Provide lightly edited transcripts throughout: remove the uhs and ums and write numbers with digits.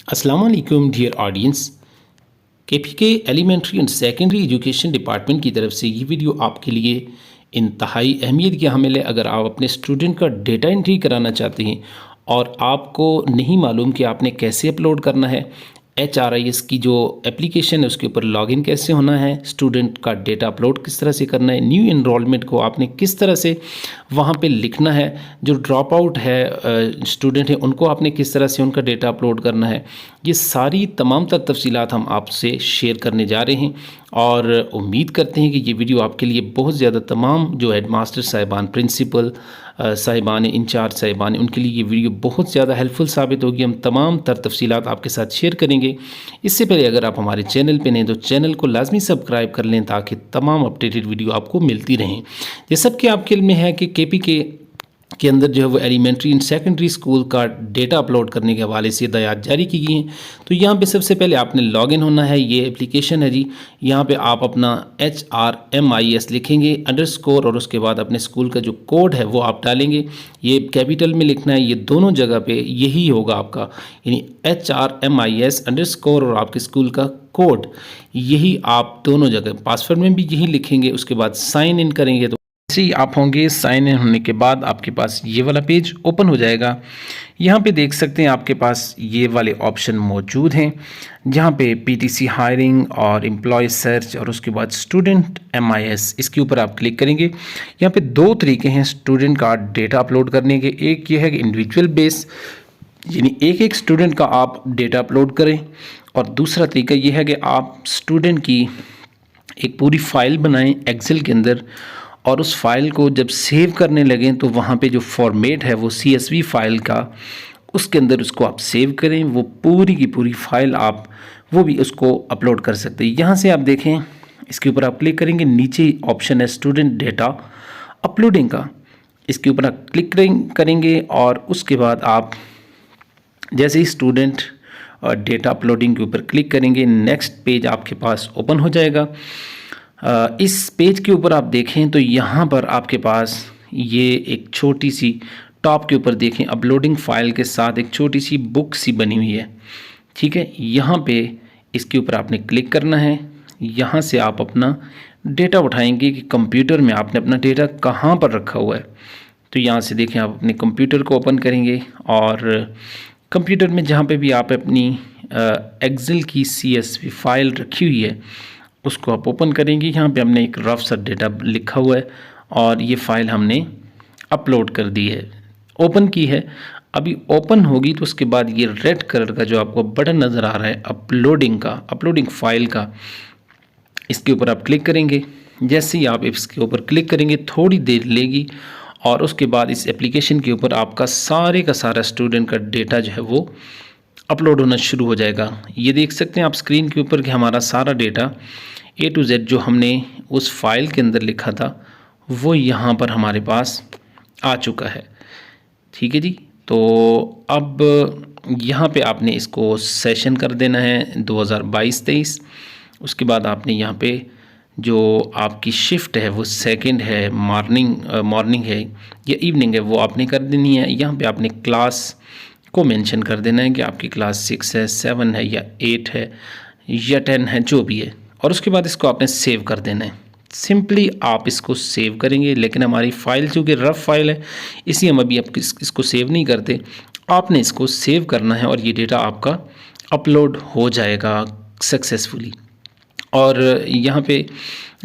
अस्सलाम वालेकुम dear audience. KPK elementary and secondary education department की तरफ से ये वीडियो आपके लिए इंतहाई अहमियत की हामिल है। अगर आप अपने स्टूडेंट का डेटा एंट्री कराना चाहते हैं और आपको नहीं मालूम कि आपने कैसे अपलोड करना है, HRIS की जो एप्लीकेशन है उसके ऊपर लॉगिन कैसे होना है, स्टूडेंट का डेटा अपलोड किस तरह से करना है, न्यू इनरोलमेंट को आपने किस तरह से वहाँ पे लिखना है, जो ड्रॉप आउट है स्टूडेंट है उनको आपने किस तरह से उनका डेटा अपलोड करना है, ये सारी तमाम तर तफसीलात हम आपसे शेयर करने जा रहे हैं। और उम्मीद करते हैं कि ये वीडियो आपके लिए बहुत ज़्यादा तमाम जो हेड मास्टर साहिबान, प्रिंसिपल साहिबान, इंचार्ज साहिबान, उनके लिए ये वीडियो बहुत ज़्यादा हेल्पफुल साबित होगी। हम तमाम तर तफसीलात आपके साथ शेयर करेंगे। इससे पहले अगर आप हमारे चैनल पे नहीं तो चैनल को लाजमी सब्सक्राइब कर लें ताकि तमाम अपडेटेड वीडियो आपको मिलती रहें। ये सब कि आपके इल्म में है कि KPK के अंदर जो है वो एलिमेंट्री एंड सेकेंडरी स्कूल का डेटा अपलोड करने के हवाले से हिदायत जारी की गई हैं। तो यहाँ पे सबसे पहले आपने लॉगिन होना है। ये एप्लीकेशन है जी, यहाँ पे आप अपना HRMIS लिखेंगे अंडरस्कोर और उसके बाद अपने स्कूल का जो कोड है वो आप डालेंगे। ये कैपिटल में लिखना है, ये दोनों जगह पे यही होगा आपका, यानी HRMIS अंडरस्कोर और आपके स्कूल का कोड, यही आप दोनों जगह, पासवर्ड में भी यही लिखेंगे। उसके बाद साइन इन करेंगे तो जैसे ही आप होंगे, साइन इन होने के बाद आपके पास ये वाला पेज ओपन हो जाएगा। यहाँ पे देख सकते हैं आपके पास ये वाले ऑप्शन मौजूद हैं, जहाँ पे PTC हायरिंग और एम्प्लॉय सर्च और उसके बाद स्टूडेंट MIS, इसके ऊपर आप क्लिक करेंगे। यहाँ पे दो तरीके हैं स्टूडेंट का डेटा अपलोड करने के। एक ये है कि इंडिविजुअल बेस, यानी एक एक स्टूडेंट का आप डेटा अपलोड करें, और दूसरा तरीका ये है कि आप स्टूडेंट की एक पूरी फ़ाइल बनाएं एक्सेल के अंदर, और उस फाइल को जब सेव करने लगें तो वहाँ पे जो फॉर्मेट है वो CSV फाइल का, उसके अंदर उसको आप सेव करें। वो पूरी की पूरी फाइल आप वो भी उसको अपलोड कर सकते हैं। यहाँ से आप देखें, इसके ऊपर आप क्लिक करेंगे, नीचे ऑप्शन है स्टूडेंट डेटा अपलोडिंग का, इसके ऊपर आप क्लिक करेंगे और उसके बाद आप जैसे ही स्टूडेंट और डेटा अपलोडिंग के ऊपर क्लिक करेंगे, नेक्स्ट पेज आपके पास ओपन हो जाएगा। इस पेज के ऊपर आप देखें तो यहाँ पर आपके पास ये एक छोटी सी टॉप के ऊपर देखें, अपलोडिंग फ़ाइल के साथ एक छोटी सी बुक सी बनी हुई है, ठीक है। यहाँ पे इसके ऊपर आपने क्लिक करना है। यहाँ से आप अपना डेटा उठाएंगे कि कंप्यूटर में आपने अपना डेटा कहाँ पर रखा हुआ है। तो यहाँ से देखें, आप अपने कंप्यूटर को ओपन करेंगे और कंप्यूटर में जहाँ पे भी आप अपनी एक्सेल की CSV फाइल रखी हुई है उसको आप ओपन करेंगे। यहाँ पे हमने एक रफ सा डेटा लिखा हुआ है और ये फ़ाइल हमने अपलोड कर दी है, ओपन की है। अभी ओपन होगी तो उसके बाद ये रेड कलर का जो आपको बटन नज़र आ रहा है अपलोडिंग का, अपलोडिंग फ़ाइल का, इसके ऊपर आप क्लिक करेंगे। जैसे ही आप इसके ऊपर क्लिक करेंगे थोड़ी देर लेगी और उसके बाद इस एप्लीकेशन के ऊपर आपका सारे का सारा स्टूडेंट का डेटा जो है वो अपलोड होना शुरू हो जाएगा। ये देख सकते हैं आप स्क्रीन के ऊपर कि हमारा सारा डेटा A to Z जो हमने उस फाइल के अंदर लिखा था वो यहाँ पर हमारे पास आ चुका है, ठीक है जी। तो अब यहाँ पे आपने इसको सेशन कर देना है 2022-23। उसके बाद आपने यहाँ पे जो आपकी शिफ्ट है वो सेकंड है, मॉर्निंग है या इवनिंग है, वो आपने कर देनी है। यहाँ पे आपने क्लास को मेंशन कर देना है कि आपकी क्लास 6 है, 7 है या 8 है या 10 है, जो भी है, और उसके बाद इसको आपने सेव कर देना है। सिंपली आप इसको सेव करेंगे, लेकिन हमारी फ़ाइल चूँकि रफ फाइल है इसलिए हम अभी इसको सेव नहीं करते। आपने इसको सेव करना है और ये डेटा आपका अपलोड हो जाएगा सक्सेसफुली। और यहाँ पे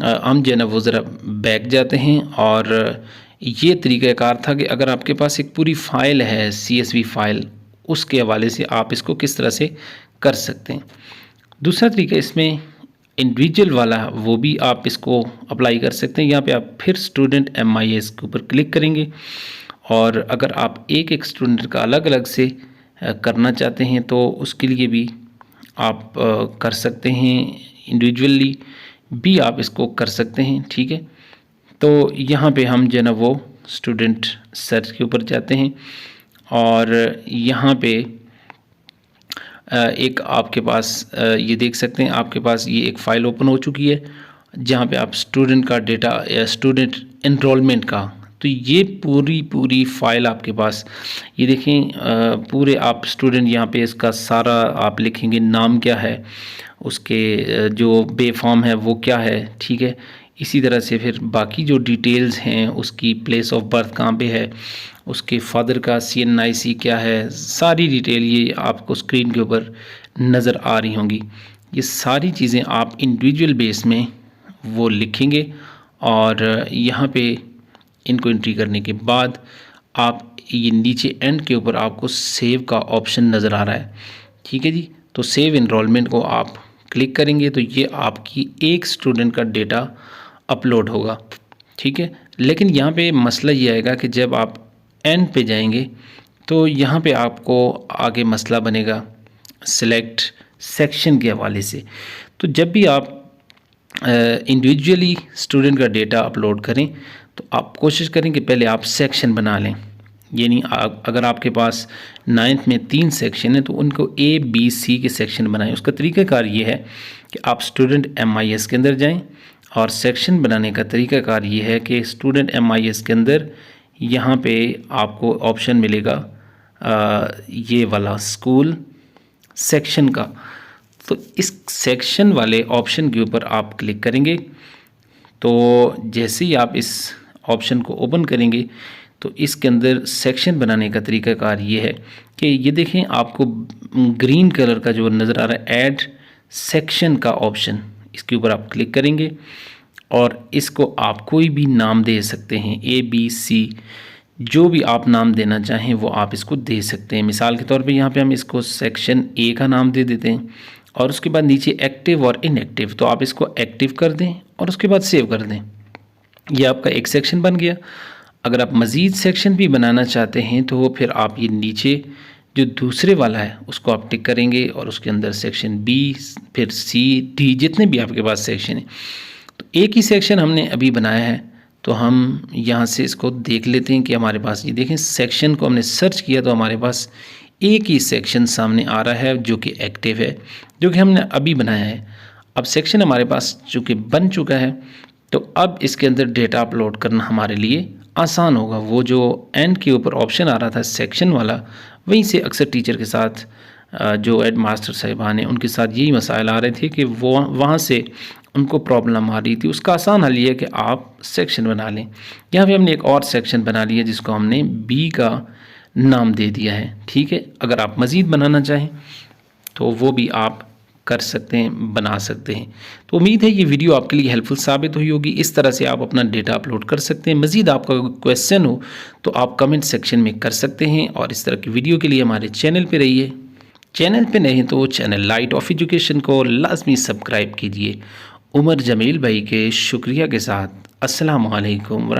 हम जो है ना वो ज़रा बैक जाते हैं, और ये तरीक़ाकार था कि अगर आपके पास एक पूरी फ़ाइल है CSV फ़ाइल, उसके हवाले से आप इसको किस तरह से कर सकते हैं। दूसरा तरीका इसमें इंडिविजुअल वाला, वो भी आप इसको अप्लाई कर सकते हैं। यहाँ पे आप फिर स्टूडेंट MIS के ऊपर क्लिक करेंगे, और अगर आप एक एक स्टूडेंट का अलग अलग से करना चाहते हैं तो उसके लिए भी आप कर सकते हैं, इंडिविजुअली भी आप इसको कर सकते हैं, ठीक है। तो यहाँ पे हम जो है ना वो स्टूडेंट सर्च के ऊपर जाते हैं, और यहाँ पे एक आपके पास ये देख सकते हैं आपके पास ये एक फ़ाइल ओपन हो चुकी है जहाँ पे आप स्टूडेंट का डेटा या स्टूडेंट एनरोलमेंट का, तो ये पूरी फ़ाइल आपके पास, ये देखें पूरे आप स्टूडेंट यहाँ पे इसका सारा आप लिखेंगे, नाम क्या है उसके, जो बे फॉर्म है वो क्या है, ठीक है। इसी तरह से फिर बाकी जो डिटेल्स हैं, उसकी प्लेस ऑफ बर्थ कहाँ पे है, उसके फादर का CNIC क्या है, सारी डिटेल ये आपको स्क्रीन के ऊपर नज़र आ रही होंगी। ये सारी चीज़ें आप इंडिविजुअल बेस में वो लिखेंगे और यहाँ पे इनको एंट्री करने के बाद आप ये नीचे एंड के ऊपर आपको सेव का ऑप्शन नज़र आ रहा है, ठीक है जी। तो सेव एनरोलमेंट को आप क्लिक करेंगे तो ये आपकी एक स्टूडेंट का डेटा अपलोड होगा, ठीक है। लेकिन यहाँ पे मसला ये आएगा कि जब आप एंड पे जाएंगे तो यहाँ पे आपको आगे मसला बनेगा सिलेक्ट सेक्शन के हवाले से। तो जब भी आप इंडिविजुअली स्टूडेंट का डेटा अपलोड करें तो आप कोशिश करें कि पहले आप सेक्शन बना लें। यानी अगर आपके पास 9th में 3 सेक्शन है तो उनको ABC के सेक्शन बनाएं। उसका तरीक़ाकार ये है कि आप स्टूडेंट MIS के अंदर जाएं और सेक्शन बनाने का तरीक़ाकार ये है कि स्टूडेंट MIS के अंदर यहाँ पे आपको ऑप्शन मिलेगा ये वाला स्कूल सेक्शन का। तो इस सेक्शन वाले ऑप्शन के ऊपर आप क्लिक करेंगे तो जैसे ही आप इस ऑप्शन को ओपन करेंगे तो इसके अंदर सेक्शन बनाने का तरीक़ाकार ये है कि ये देखें आपको ग्रीन कलर का जो नज़र आ रहा है ऐड सेक्शन का ऑप्शन, इसके ऊपर आप क्लिक करेंगे और इसको आप कोई भी नाम दे सकते हैं, ABC जो भी आप नाम देना चाहें वो आप इसको दे सकते हैं। मिसाल के तौर पे यहाँ पे हम इसको सेक्शन A का नाम दे देते हैं और उसके बाद नीचे एक्टिव और इनएक्टिव, तो आप इसको एक्टिव कर दें और उसके बाद सेव कर दें। यह आपका एक सेक्शन बन गया। अगर आप मज़ीद सेक्शन भी बनाना चाहते हैं तो फिर आप ये नीचे जो दूसरे वाला है उसको आप टिक करेंगे और उसके अंदर सेक्शन B, फिर C, D जितने भी आपके पास सेक्शन हैं। तो एक ही सेक्शन हमने अभी बनाया है तो हम यहाँ से इसको देख लेते हैं कि हमारे पास, ये देखें सेक्शन को हमने सर्च किया तो हमारे पास एक ही सेक्शन सामने आ रहा है जो कि एक्टिव है, जो कि हमने अभी बनाया है। अब सेक्शन हमारे पास चूँकि बन चुका है तो अब इसके अंदर डेटा अपलोड करना हमारे लिए आसान होगा। वो जो एंड के ऊपर ऑप्शन आ रहा था सेक्शन वाला, वहीं से अक्सर टीचर के साथ जो हेड मास्टर साहिबान हैं उनके साथ यही मसाइल आ रहे थे कि वो वहाँ से उनको प्रॉब्लम आ रही थी। उसका आसान हल ये है कि आप सेक्शन बना लें। यहाँ पे हमने एक और सेक्शन बना लिया जिसको हमने B का नाम दे दिया है, ठीक है। अगर आप मज़ीद बनाना चाहें तो वो भी आप कर सकते हैं, बना सकते हैं। तो उम्मीद है ये वीडियो आपके लिए हेल्पफुल साबित हुई होगी। इस तरह से आप अपना डेटा अपलोड कर सकते हैं। मज़ीद आपका क्वेश्चन हो तो आप कमेंट सेक्शन में कर सकते हैं और इस तरह की वीडियो के लिए हमारे चैनल पे रहिए। चैनल पे नहीं तो चैनल लाइट ऑफ एजुकेशन को लाजमी सब्सक्राइब कीजिए। उमर जमील भाई के शुक्रिया के साथ अस्सलामु अलैकुम।